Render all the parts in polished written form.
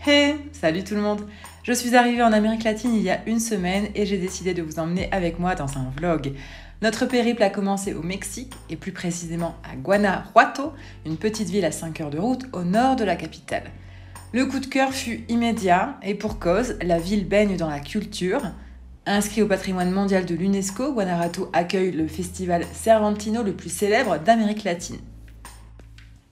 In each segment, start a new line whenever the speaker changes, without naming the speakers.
Hey, salut tout le monde! Je suis arrivée en Amérique latine il y a une semaine et j'ai décidé de vous emmener avec moi dans un vlog. Notre périple a commencé au Mexique et plus précisément à Guanajuato, une petite ville à 5 heures de route au nord de la capitale. Le coup de cœur fut immédiat et pour cause, la ville baigne dans la culture. Inscrit au patrimoine mondial de l'UNESCO, Guanajuato accueille le festival Cervantino le plus célèbre d'Amérique latine.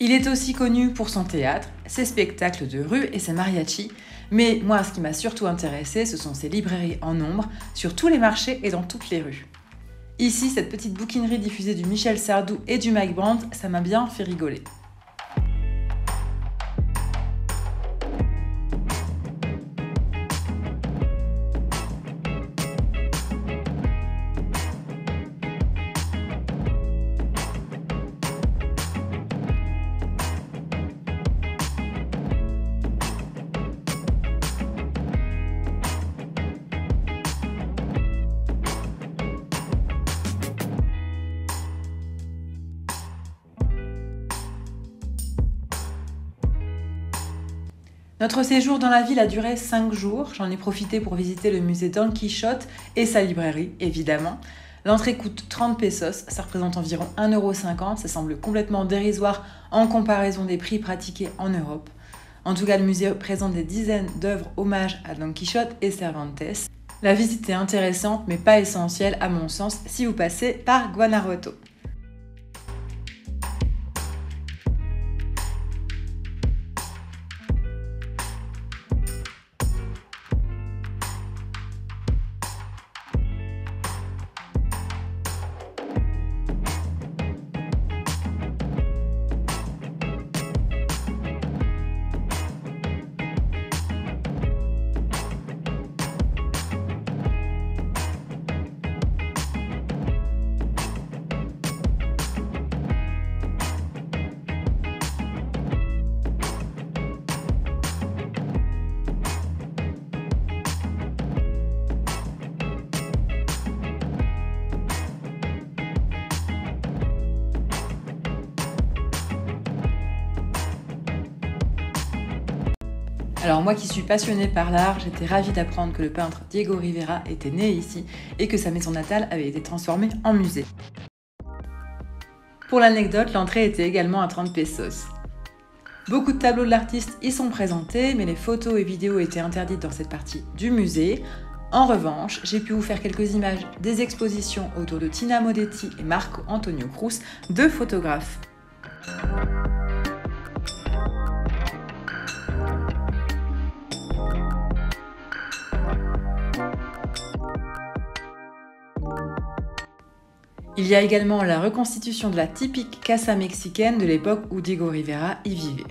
Il est aussi connu pour son théâtre, ses spectacles de rue et ses mariachis, mais moi ce qui m'a surtout intéressé, ce sont ses librairies en nombre, sur tous les marchés et dans toutes les rues. Ici, cette petite bouquinerie diffusée du Michel Sardou et du Mike Brandt, ça m'a bien fait rigoler. Notre séjour dans la ville a duré 5 jours. J'en ai profité pour visiter le musée Don Quichotte et sa librairie, évidemment. L'entrée coûte 30 pesos, ça représente environ 1,50 €. Ça semble complètement dérisoire en comparaison des prix pratiqués en Europe. En tout cas, le musée présente des dizaines d'œuvres hommage à Don Quichotte et Cervantes. La visite est intéressante, mais pas essentielle à mon sens si vous passez par Guanajuato. Alors moi qui suis passionnée par l'art, j'étais ravie d'apprendre que le peintre Diego Rivera était né ici et que sa maison natale avait été transformée en musée. Pour l'anecdote, l'entrée était également à 30 pesos. Beaucoup de tableaux de l'artiste y sont présentés, mais les photos et vidéos étaient interdites dans cette partie du musée. En revanche, j'ai pu vous faire quelques images des expositions autour de Tina Modetti et Marco Antonio Cruz, deux photographes. Il y a également la reconstitution de la typique casa mexicaine de l'époque où Diego Rivera y vivait.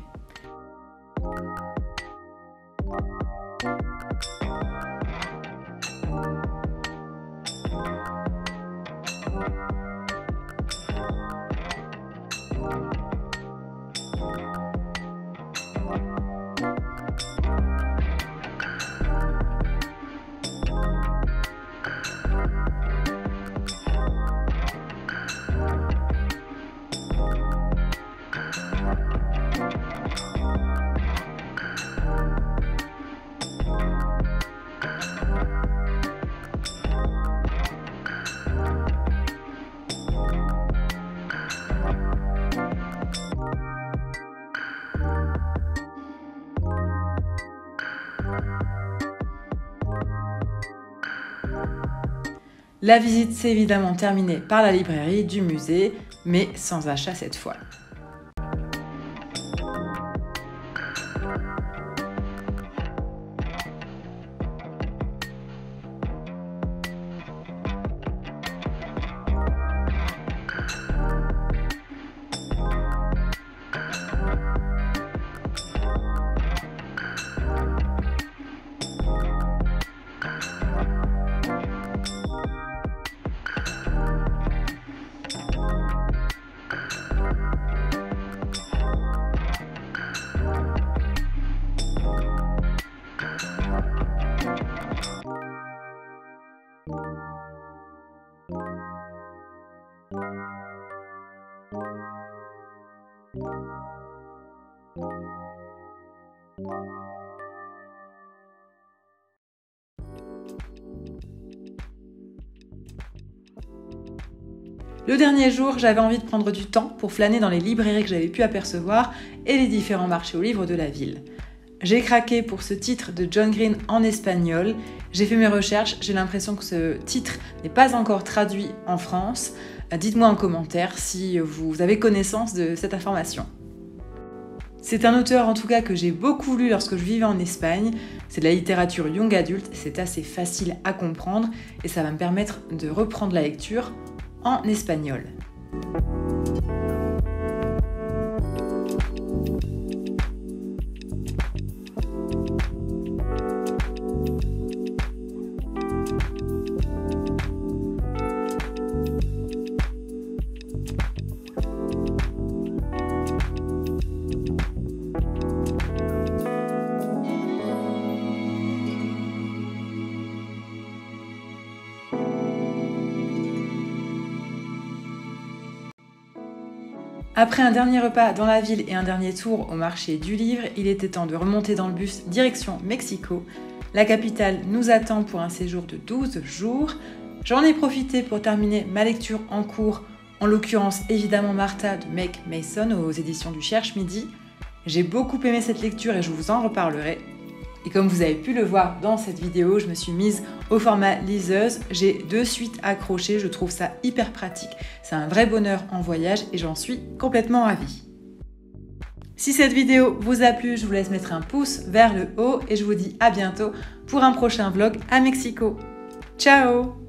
La visite s'est évidemment terminée par la librairie du musée, mais sans achat cette fois. Le dernier jour, j'avais envie de prendre du temps pour flâner dans les librairies que j'avais pu apercevoir et les différents marchés aux livres de la ville. J'ai craqué pour ce titre de John Green en espagnol. J'ai fait mes recherches, j'ai l'impression que ce titre n'est pas encore traduit en France. Dites-moi en commentaire si vous avez connaissance de cette information. C'est un auteur en tout cas que j'ai beaucoup lu lorsque je vivais en Espagne. C'est de la littérature young adulte, c'est assez facile à comprendre et ça va me permettre de reprendre la lecture en espagnol. Après un dernier repas dans la ville et un dernier tour au marché du livre, il était temps de remonter dans le bus direction Mexico. La capitale nous attend pour un séjour de 12 jours. J'en ai profité pour terminer ma lecture en cours, en l'occurrence évidemment Martha de Meg Mason aux éditions du Cherche Midi. J'ai beaucoup aimé cette lecture et je vous en reparlerai. Et comme vous avez pu le voir dans cette vidéo, je me suis mise au format liseuse. J'ai de suite accroché, je trouve ça hyper pratique. C'est un vrai bonheur en voyage et j'en suis complètement ravie. Si cette vidéo vous a plu, je vous laisse mettre un pouce vers le haut et je vous dis à bientôt pour un prochain vlog à Mexico. Ciao!